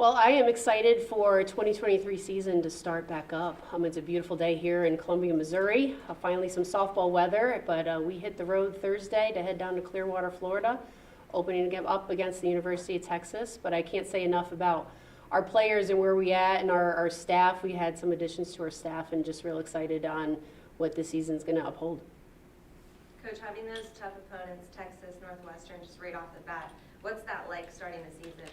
Well, I am excited for 2023 season to start back up. It's a beautiful day here in Columbia, Missouri. Finally some softball weather, but we hit the road Thursday to head down to Clearwater, Florida, opening up against the University of Texas. But I can't say enough about our players and where we at and our staff. We had some additions to our staff and just real excited on what this season's going to uphold. Coach, having those tough opponents, Texas, Northwestern, just right off the bat, what's that like starting the season?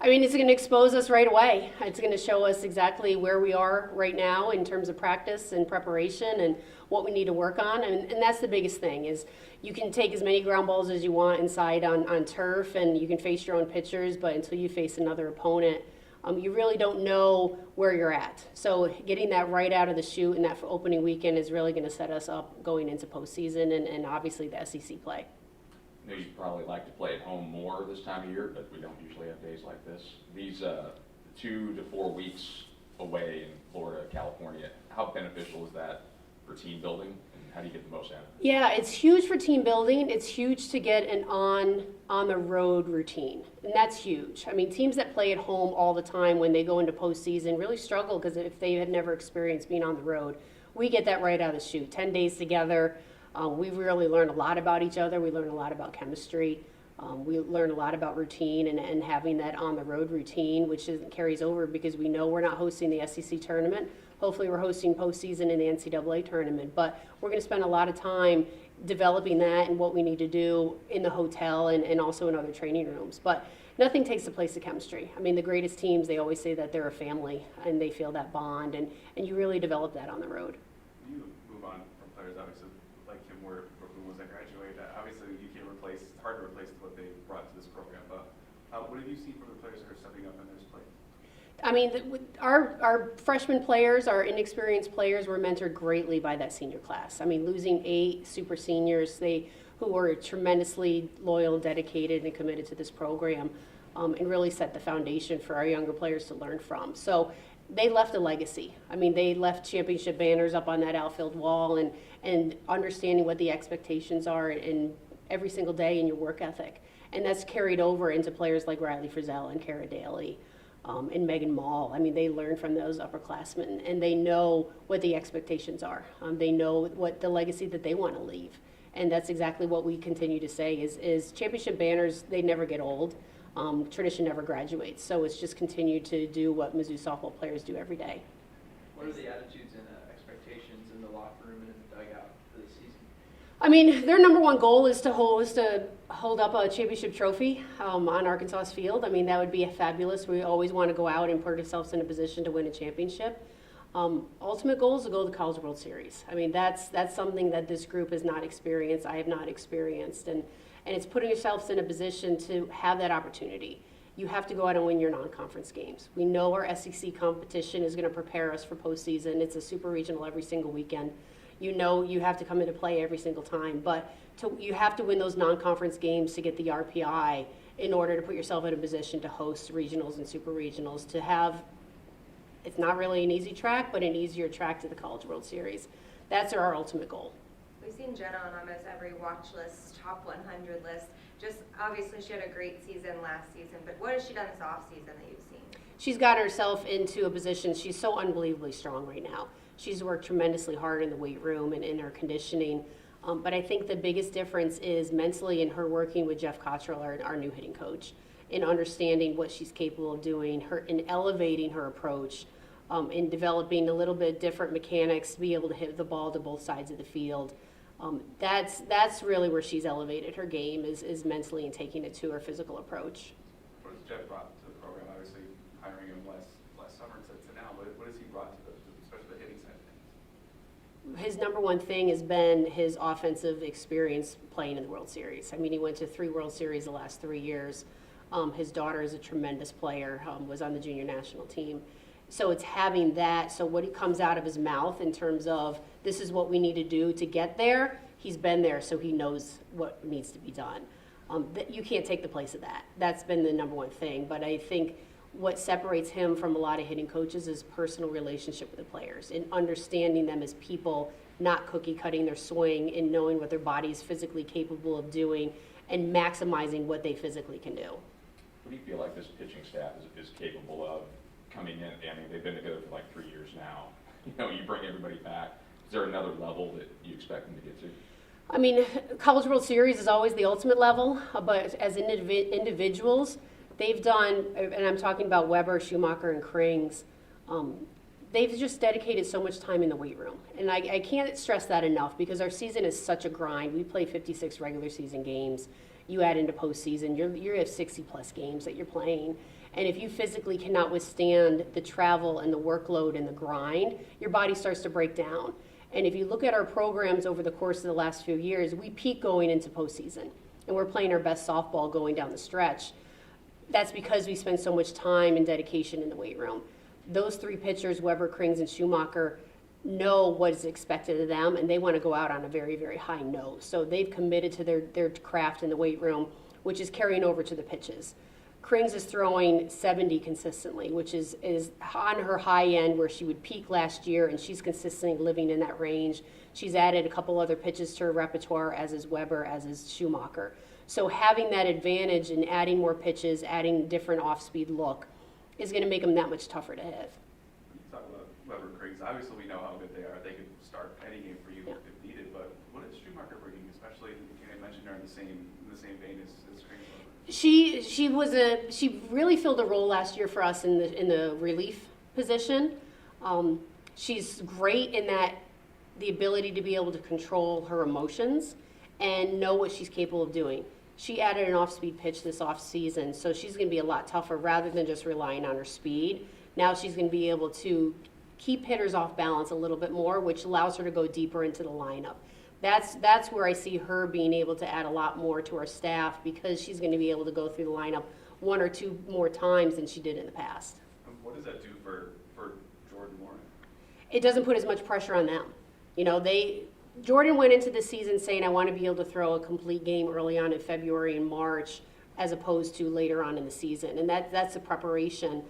I mean, it's going to expose us right away. It's going to show us exactly where we are right now in terms of practice and preparation and what we need to work on. And that's the biggest thing is you can take as many ground balls as you want inside on turf and you can face your own pitchers, but until you face another opponent, you really don't know where you're at. So getting that right out of the chute in that opening weekend is really going to set us up going into postseason and obviously the SEC play. I know you probably like to play at home more this time of year, but we don't usually have days like this. These 2 to 4 weeks away in Florida, California, how beneficial is that for team building, and how do you get the most out of it? Yeah, it's huge for team building. It's huge to get an on the road routine, and that's huge. I mean, teams that play at home all the time when they go into postseason really struggle because if they had never experienced being on the road, we get that right out of the chute. 10 days together. We really learn a lot about each other. We learn a lot about chemistry. We learn a lot about routine and having that on-the-road routine, which carries over because we know we're not hosting the SEC tournament. Hopefully we're hosting postseason in the NCAA tournament. But we're going to spend a lot of time developing that and what we need to do in the hotel and also in other training rooms. But nothing takes the place of chemistry. I mean, the greatest teams, they always say that they're a family and they feel that bond, and you really develop that on the road. You move on from players, obviously, like him, where who was that graduate? Obviously, you can't replace. It's hard to replace what they brought to this program. But what have you seen from the players that are stepping up in this play? I mean, our freshman players, our inexperienced players, were mentored greatly by that senior class. I mean, losing 8 super seniors, who were tremendously loyal, dedicated, and committed to this program, and really set the foundation for our younger players to learn from. So they left a legacy. I mean, they left championship banners up on that outfield wall and understanding what the expectations are in every single day in your work ethic. And that's carried over into players like Riley Frizzell and Kara Daly and Megan Mall. I mean, they learn from those upperclassmen and they know what the expectations are. They know what the legacy that they want to leave. And that's exactly what we continue to say is championship banners, they never get old. Tradition never graduates. So it's just continue to do what Mizzou softball players do every day. What are the attitudes and expectations in the locker room and in the dugout for this season? I mean, their number one goal is to hold up a championship trophy on Arkansas's field. I mean, that would be fabulous. We always want to go out and put ourselves in a position to win a championship. Ultimate goal is to go to the College World Series. I mean, that's something that this group has not experienced. I have not experienced, and it's putting yourselves in a position to have that opportunity. You have to go out and win your non-conference games. We know our SEC competition is going to prepare us for postseason. It's a super regional every single weekend. You know you have to come into play every single time, but you have to win those non-conference games to get the RPI in order to put yourself in a position to host regionals and super regionals, to have, it's not really an easy track, but an easier track to the College World Series. That's our ultimate goal. We've seen Jenna on almost every watch list, top 100 list. Just obviously she had a great season last season, but what has she done this off season that you've seen? She's got herself into a position, she's so unbelievably strong right now. She's worked tremendously hard in the weight room and in her conditioning. But I think the biggest difference is mentally in her working with Jeff Cottrell, our new hitting coach, in understanding what she's capable of doing, in elevating her approach, in developing a little bit different mechanics to be able to hit the ball to both sides of the field. That's really where she's elevated her game is mentally and taking it to her physical approach. What has Jeff brought to the program? Obviously, hiring him last summer to now. What has he brought to especially the hitting side of things? His number one thing has been his offensive experience playing in the World Series. I mean, he went to 3 World Series the last 3 years. His daughter is a tremendous player, was on the junior national team. So it's having that, so what comes out of his mouth in terms of this is what we need to do to get there, he's been there, so he knows what needs to be done. You can't take the place of that. That's been the number one thing. But I think what separates him from a lot of hitting coaches is personal relationship with the players and understanding them as people, not cookie cutting their swing and knowing what their body is physically capable of doing and maximizing what they physically can do. what do you feel like this pitching staff is capable of coming in? I mean, they've been together for like 3 years now. You know, you bring everybody back. Is there another level that you expect them to get to? I mean, College World Series is always the ultimate level, but as individuals, they've done, and I'm talking about Weber, Schumacher, and Krings, they've just dedicated so much time in the weight room. And I can't stress that enough because our season is such a grind. We play 56 regular season games. You add into postseason, you have 60-plus games that you're playing. And if you physically cannot withstand the travel and the workload and the grind, your body starts to break down. And if you look at our programs over the course of the last few years, we peak going into postseason. And we're playing our best softball going down the stretch. That's because we spend so much time and dedication in the weight room. Those three pitchers, Weber, Krings, and Schumacher, know what is expected of them, and they want to go out on a very, very high note. So they've committed to their craft in the weight room, which is carrying over to the pitches. Krings is throwing 70 consistently, which is on her high end where she would peak last year, and she's consistently living in that range. She's added a couple other pitches to her repertoire, as is Weber, as is Schumacher. So having that advantage and adding more pitches, adding different off-speed look, is going to make them that much tougher to hit. You talk about Weber Kriegs. Obviously, we know how good they are. They could start any game for you Yeah. if needed. But what is Schumacher bringing, especially you mentioned her in the same vein as Kriegs? She really filled a role last year for us in the relief position. She's great in that the ability to be able to control her emotions and know what she's capable of doing. She added an off-speed pitch this off-season, so she's going to be a lot tougher rather than just relying on her speed. Now she's going to be able to keep hitters off balance a little bit more, which allows her to go deeper into the lineup. That's where I see her being able to add a lot more to our staff because she's going to be able to go through the lineup one or two more times than she did in the past. What does that do for Jordan Warren? It doesn't put as much pressure on them. You know, Jordan went into the season saying, I want to be able to throw a complete game early on in February and March as opposed to later on in the season. And that's the preparation.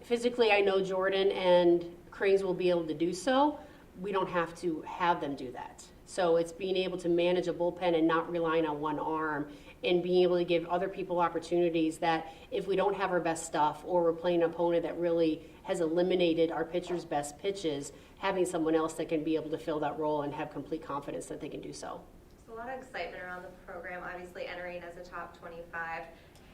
Physically, I know Jordan and Krings will be able to do so. We don't have to have them do that. So it's being able to manage a bullpen and not relying on one arm and being able to give other people opportunities that if we don't have our best stuff or we're playing an opponent that really has eliminated our pitcher's best pitches, having someone else that can be able to fill that role and have complete confidence that they can do so. There's a lot of excitement around the program, obviously entering as a top 25.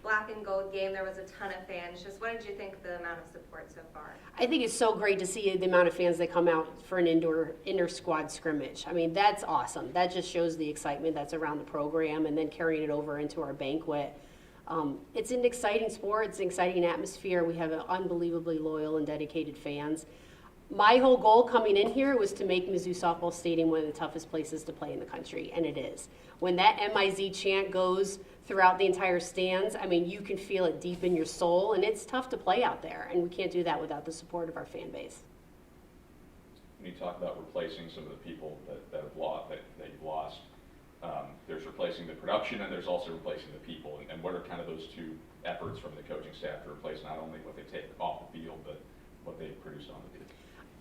Black and gold game, there was a ton of fans. Just what did you think of the amount of support so far? I think it's so great to see the amount of fans that come out for an inter squad scrimmage. I mean, that's awesome. That just shows the excitement that's around the program and then carrying it over into our banquet. It's an exciting sport. It's an exciting atmosphere. We have unbelievably loyal and dedicated fans. My whole goal coming in here was to make Mizzou Softball Stadium one of the toughest places to play in the country, and it is. When that MIZ chant goes throughout the entire stands, I mean, you can feel it deep in your soul, and it's tough to play out there, and we can't do that without the support of our fan base. When you talk about replacing some of the people that you've lost, there's replacing the production and there's also replacing the people. And what are kind of those two efforts from the coaching staff to replace not only what they take off the field, but what they produce on the field?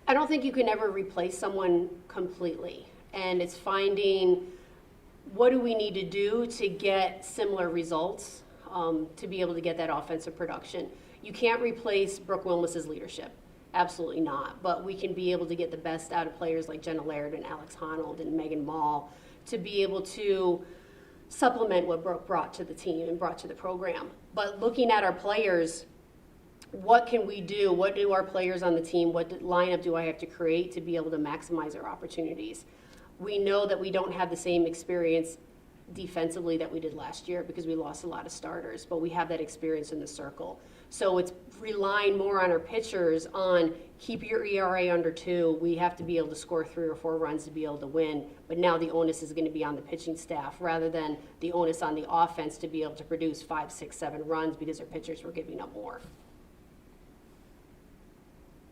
I don't think you can ever replace someone completely, and it's finding what do we need to do to get similar results to be able to get that offensive production. You can't replace Brooke Wilmus's leadership. Absolutely not. But we can be able to get the best out of players like Jenna Laird and Alex Honnold and Megan Mall to be able to supplement what Brooke brought to the team and brought to the program. But looking at our players, what can we do? What do our players on the team, what lineup do I have to create to be able to maximize our opportunities? We know that we don't have the same experience defensively that we did last year because we lost a lot of starters, but we have that experience in the circle. So it's relying more on our pitchers on keep your ERA under 2. We have to be able to score 3 or 4 runs to be able to win, but now the onus is going to be on the pitching staff rather than the onus on the offense to be able to produce 5, 6, 7 runs because our pitchers were giving up more.